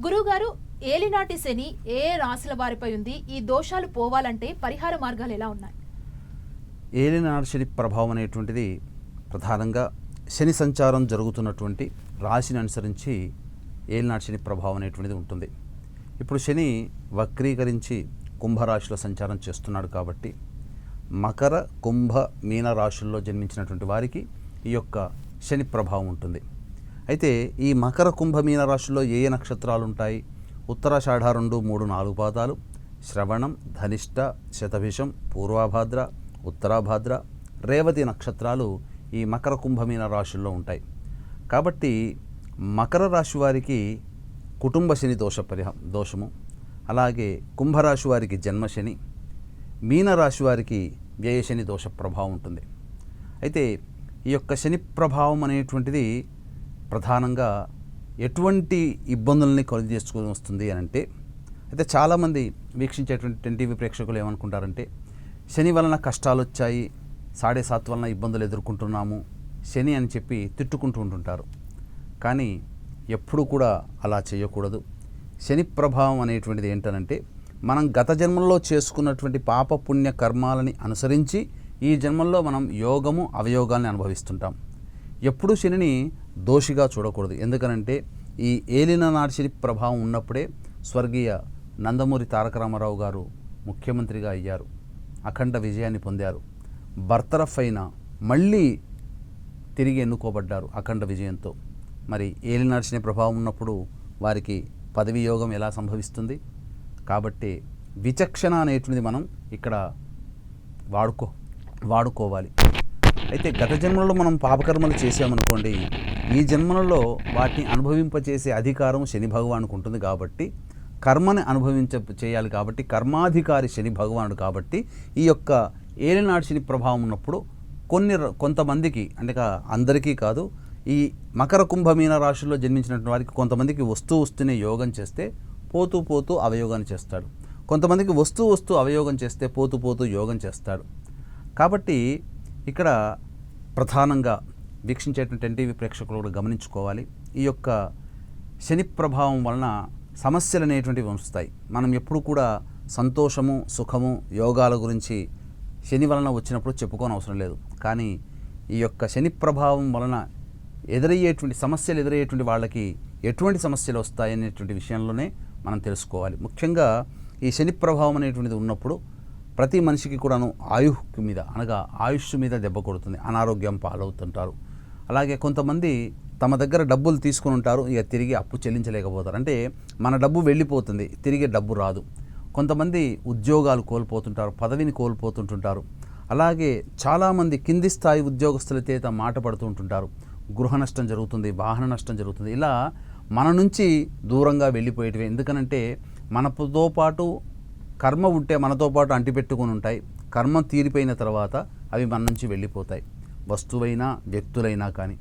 గురువుగారు, ఏలినాటి శని ఏ రాశుల వారిపై ఉంది? ఈ దోషాలు పోవాలంటే పరిహార మార్గాలు ఎలా ఉన్నాయి? ఏలినాటి శని ప్రభావం అనేటువంటిది ప్రధానంగా శని సంచారం జరుగుతున్నటువంటి రాశిని అనుసరించి ఏలినాటి శని ప్రభావం అనేటువంటిది ఉంటుంది. ఇప్పుడు శని వక్రీకరించి కుంభరాశిలో సంచారం చేస్తున్నాడు కాబట్టి మకర, కుంభ, మీన రాశుల్లో జన్మించినటువంటి వారికి ఈ యొక్క శని ప్రభావం ఉంటుంది. అయితే ఈ మకర, కుంభ, మీన రాశుల్లో ఏ ఏ నక్షత్రాలు ఉంటాయి? ఉత్తరాషాఢ 2, 3, 4 పాదాలు, శ్రవణం, ధనిష్ట, శతభిషం, పూర్వభాద్ర, ఉత్తరాభాద్ర, రేవతి నక్షత్రాలు ఈ మకర, కుంభ, మీన రాశుల్లో ఉంటాయి. కాబట్టి మకర రాశి వారికి కుటుంబ శని దోషము, అలాగే కుంభరాశి వారికి జన్మశని, మీనరాశి వారికి వ్యయశని దోష ప్రభావం ఉంటుంది. అయితే ఈ యొక్క శని ప్రభావం అనేటువంటిది ప్రధానంగా ఎటువంటి ఇబ్బందుల్ని కొని తీసుకొని వస్తుంది అని అంటే, అయితే చాలామంది వీక్షించేటువంటి 10 TV ప్రేక్షకులు ఏమనుకుంటారంటే, శని వలన కష్టాలు వచ్చాయి, 7.5 వలన ఇబ్బందులు ఎదుర్కొంటున్నాము శని అని చెప్పి తిట్టుకుంటూ ఉంటుంటారు. కానీ ఎప్పుడూ కూడా అలా చేయకూడదు. శని ప్రభావం అనేటువంటిది ఏంటనంటే, మనం గత జన్మల్లో చేసుకున్నటువంటి పాప పుణ్య కర్మాలని అనుసరించి ఈ జన్మల్లో మనం యోగము అవయోగాల్ని అనుభవిస్తుంటాం. ఎప్పుడూ శనిని దోషిగా చూడకూడదు. ఎందుకనంటే ఈ ఏలినాటి శని ప్రభావం ఉన్నప్పుడే స్వర్గీయ నందమూరి తారక రామారావు గారు ముఖ్యమంత్రిగా అయ్యారు, అఖండ విజయాన్ని పొందారు, బర్తరఫ్ అయిన మళ్ళీ తిరిగి ఎన్నుకోబడ్డారు అఖండ విజయంతో. మరి ఏలినాటి శని ప్రభావం ఉన్నప్పుడు వారికి పదవి యోగం ఎలా సంభవిస్తుంది? కాబట్టి విచక్షణ అనేటువంటిది మనం ఇక్కడ వాడుకోవాలి. అయితే గత జన్మలలో మనం పాపకర్మలు చేసామనుకోండి, ఈ జన్మలలో వాటిని అనుభవింపచేసే అధికారం శని భగవానుకు ఉంటుంది. కాబట్టి కర్మని చేయాలి. కాబట్టి కర్మాధికారి శని భగవానుడు. కాబట్టి ఈ యొక్క ఏలినాటి శని ప్రభావం ఉన్నప్పుడు కొంతమందికి, అంటే అందరికీ కాదు, ఈ మకర, కుంభ, మీన రాశుల్లో జన్మించినటువంటి వారికి కొంతమందికి వస్తూనే యోగం చేస్తే పోతూ అవయోగాన్ని చేస్తాడు. కొంతమందికి వస్తూ అవయోగం చేస్తే పోతూ యోగం చేస్తాడు. కాబట్టి ఇక్కడ ప్రధానంగా వీక్షించేటువంటి 10 TV ప్రేక్షకులు కూడా గమనించుకోవాలి. ఈ యొక్క శని ప్రభావం వలన సమస్యలు అనేటువంటివి వస్తాయి. మనం ఎప్పుడు కూడా సంతోషము, సుఖము, యోగాల గురించి శని వలన వచ్చినప్పుడు చెప్పుకోని అవసరం లేదు. కానీ ఈ యొక్క శని ప్రభావం వలన సమస్యలు ఎదురయ్యేటువంటి వాళ్ళకి ఎటువంటి సమస్యలు వస్తాయనేటువంటి విషయంలోనే మనం తెలుసుకోవాలి. ముఖ్యంగా ఈ శని ప్రభావం అనేటువంటిది ఉన్నప్పుడు ప్రతి మనిషికి కూడాను ఆయుష్ మీద దెబ్బ కొడుతుంది, అనారోగ్యం పాలవుతుంటారు. అలాగే కొంతమంది తమ దగ్గర డబ్బులు తీసుకుని ఉంటారు, ఇక తిరిగి అప్పు చెల్లించలేకపోతారు. అంటే మన డబ్బు వెళ్ళిపోతుంది, తిరిగి డబ్బు రాదు. కొంతమంది ఉద్యోగాలు కోల్పోతుంటారు, పదవిని కోల్పోతుంటుంటారు. అలాగే చాలామంది కింది స్థాయి ఉద్యోగస్తులతో మాట పడుతూ ఉంటుంటారు, గృహ నష్టం జరుగుతుంది, వాహన నష్టం జరుగుతుంది. ఇలా మన నుంచి దూరంగా వెళ్ళిపోయేటివి. ఎందుకనంటే మనతో పాటు కర్మ ఉంటే మనతో పాటు అంటిపెట్టుకుని ఉంటాయి. కర్మ తీరిపోయిన తర్వాత అవి మన నుంచి వెళ్ళిపోతాయి, వస్తువైనా వ్యక్తులైనా కానీ.